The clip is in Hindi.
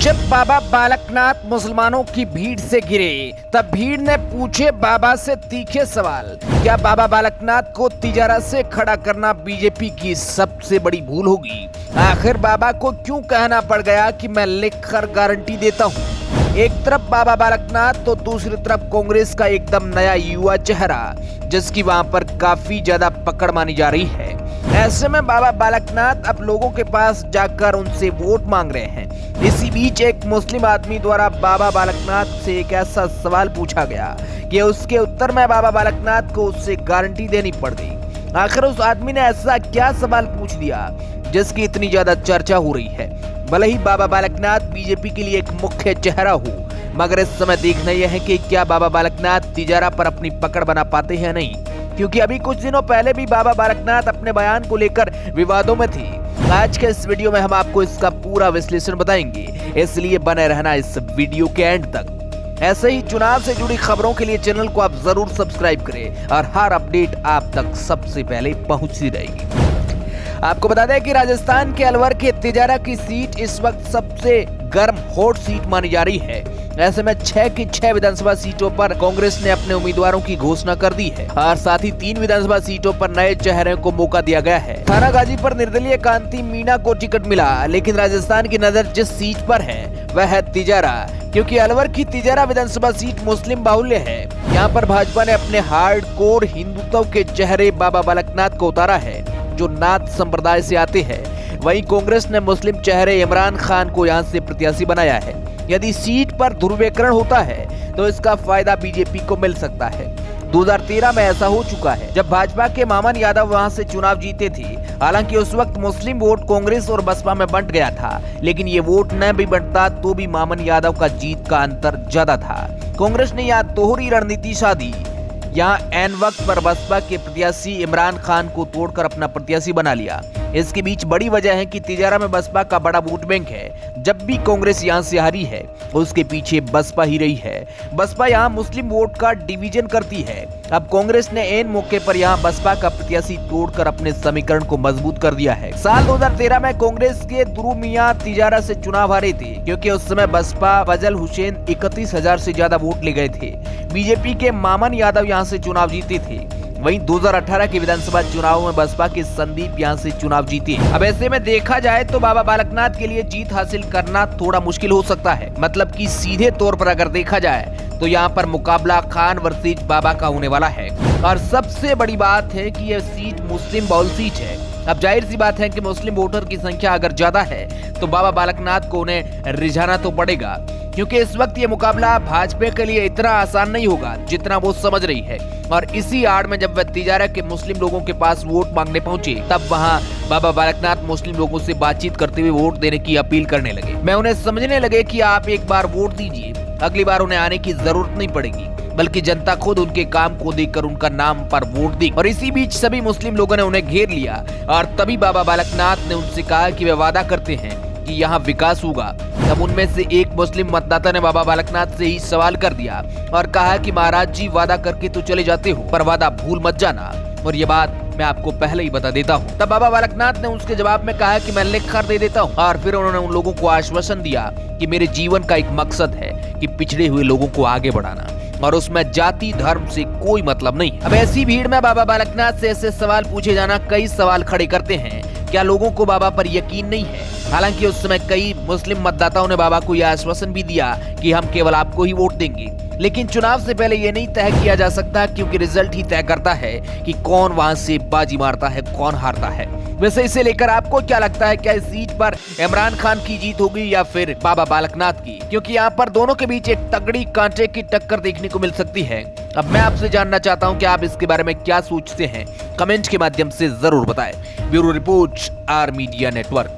जब बाबा बालकनाथ मुसलमानों की भीड़ से घिरे तब भीड़ ने पूछे बाबा से तीखे सवाल। क्या बाबा बालकनाथ को तिजारा से खड़ा करना बीजेपी की सबसे बड़ी भूल होगी? आखिर बाबा को क्यों कहना पड़ गया कि मैं लिखकर गारंटी देता हूँ? एक तरफ बाबा बालकनाथ तो दूसरी तरफ कांग्रेस का एकदम नया युवा चेहरा, जिसकी वहां पर काफी ज्यादा पकड़ मानी जा रही है। ऐसे में बाबा बालकनाथ अब लोगों के पास जाकर उनसे वोट मांग रहे हैं। इसी बीच एक मुस्लिम आदमी द्वारा बाबा बालकनाथ से एक ऐसा सवाल पूछा गया कि उसके उत्तर में बाबा बालकनाथ को उससे गारंटी देनी पड़ गई। आखिर उस आदमी ने ऐसा क्या सवाल पूछ दिया जिसकी इतनी ज्यादा चर्चा हो रही है? भले ही बाबा बालकनाथ बीजेपी के लिए एक मुख्य चेहरा हो, मगर इस समय देखना यह है कि क्या बाबा बालकनाथ तिजारा पर अपनी पकड़ बना पाते हैं नहीं, क्योंकि अभी कुछ दिनों पहले भी बाबा बालकनाथ अपने बयान को लेकर विवादों में थे। आज के इस वीडियो में हम आपको इसका पूरा विश्लेषण बताएंगे, इसलिए बने रहना इस वीडियो के एंड तक। ऐसे ही चुनाव से जुड़ी खबरों के लिए चैनल को आप जरूर सब्सक्राइब करें और हर अपडेट आप तक सबसे पहले पहुंचती रहेगी। आपको बता दें कि राजस्थान के अलवर के तिजारा की सीट इस वक्त सबसे गर्म हॉट सीट मानी जा रही है। ऐसे में 6 की 6 विधानसभा सीटों पर कांग्रेस ने अपने उम्मीदवारों की घोषणा कर दी है और साथ ही 3 विधानसभा सीटों पर नए चेहरे को मौका दिया गया है। थानागाजी पर निर्दलीय कांति मीणा को टिकट मिला, लेकिन राजस्थान की नजर जिस सीट पर है वह है तिजारा, क्योंकि अलवर की तिजारा विधानसभा सीट मुस्लिम बाहुल्य है। यहाँ पर भाजपा ने अपने हार्डकोर हिंदुत्व के चेहरे बाबा बालकनाथ को उतारा है, जो नाथ संप्रदाय से आते हैं। वहीं कांग्रेस ने मुस्लिम चेहरे इमरान खान को यहां से प्रत्याशी बनाया है। यदि सीट पर ध्रुवीकरण होता है तो इसका फायदा बीजेपी को मिल सकता है। 2013 में ऐसा हो चुका है जब भाजपा के मामन यादव वहां से चुनाव जीते थे। हालांकि उस वक्त मुस्लिम वोट कांग्रेस और बसपा में बंट गया था, लेकिन ये वोट न भी बंटता तो भी मामन यादव का जीत का अंतर ज्यादा था। कांग्रेस ने यहाँ दोहरी रणनीति साधी। यहाँ एन वक्त पर बसपा के प्रत्याशी इमरान खान को तोड़कर अपना प्रत्याशी बना लिया। इसके बीच बड़ी वजह है कि तिजारा में बसपा का बड़ा वोट बैंक है। जब भी कांग्रेस यहाँ से हारी है उसके पीछे बसपा ही रही है। बसपा यहाँ मुस्लिम वोट का डिवीजन करती है। अब कांग्रेस ने एन मौके पर यहाँ बसपा का प्रत्याशी तोड़कर अपने समीकरण को मजबूत कर दिया है। साल 2013 में कांग्रेस के दुरू मियां तिजारा से चुनाव हारे थे, क्योंकि उस समय बसपा फजल हुसैन 31,000 से ज्यादा वोट ले गए थे। बीजेपी के मामन यादव यहाँ से चुनाव जीते थे। वहीं 2018 के विधानसभा चुनाव में बसपा के संदीप यहां से चुनाव जीते। अब ऐसे में देखा जाए तो बाबा बालकनाथ के लिए जीत हासिल करना थोड़ा मुश्किल हो सकता है। मतलब कि सीधे तौर पर अगर देखा जाए तो यहाँ पर मुकाबला खान वर्सेज बाबा का होने वाला है। और सबसे बड़ी बात है कि यह सीट मुस्लिम बहुल सीट है। अब जाहिर सी बात है कि मुस्लिम वोटर की संख्या अगर ज्यादा है तो बाबा बालकनाथ को उन्हें रिझाना तो पड़ेगा, क्योंकि इस वक्त ये मुकाबला भाजपा के लिए इतना आसान नहीं होगा जितना वो समझ रही है। और इसी आड़ में जब वह तिजारा के मुस्लिम लोगों के पास वोट मांगने पहुंचे, तब वहां बाबा बालकनाथ मुस्लिम लोगों से बातचीत करते हुए वोट देने की अपील करने लगे। मैं उन्हें समझने लगे कि आप एक बार वोट दीजिए, अगली बार उन्हें आने की जरूरत नहीं पड़ेगी, बल्कि जनता खुद उनके काम को देखकर उनका नाम पर वोट दी। और इसी बीच सभी मुस्लिम लोगों ने उन्हें घेर लिया और तभी बाबा बालकनाथ ने उनसे कहा कि वे वादा करते हैं कि यहाँ विकास होगा। तब उनमें से एक मुस्लिम मतदाता ने बाबा बालकनाथ से ही सवाल कर दिया और कहा कि महाराज जी, वादा करके तो चले जाते हो, पर वादा भूल मत जाना, और ये बात मैं आपको पहले ही बता देता हूँ। तब बाबा बालकनाथ ने उसके जवाब में कहा कि मैं लिख कर दे देता हूँ। और फिर उन्होंने उन लोगों को आश्वासन दिया कि मेरे जीवन का एक मकसद है कि पिछड़े हुए लोगों को आगे बढ़ाना, और उसमें जाति धर्म से कोई मतलब नहीं। अब ऐसी भीड़ में बाबा बालकनाथ से ऐसे सवाल पूछे जाना कई सवाल खड़े करते हैं। क्या लोगों को बाबा पर यकीन नहीं है? हालांकि उस समय कई मुस्लिम मतदाताओं ने बाबा को यह आश्वासन भी दिया कि हम केवल आपको ही वोट देंगे, लेकिन चुनाव से पहले ये नहीं तय किया जा सकता, क्योंकि रिजल्ट ही तय करता है कि कौन वहां से बाजी मारता है, कौन हारता है। वैसे इसे लेकर आपको क्या लगता है? क्या इस सीट पर इमरान खान की जीत होगी या फिर बाबा बालकनाथ की? क्योंकि यहाँ पर दोनों के बीच एक तगड़ी कांटे की टक्कर देखने को मिल सकती है। अब मैं आपसे जानना चाहता हूँ कि आप इसके बारे में क्या सोचते हैं, कमेंट के माध्यम से जरूर बताएं। Bureau report, R media network.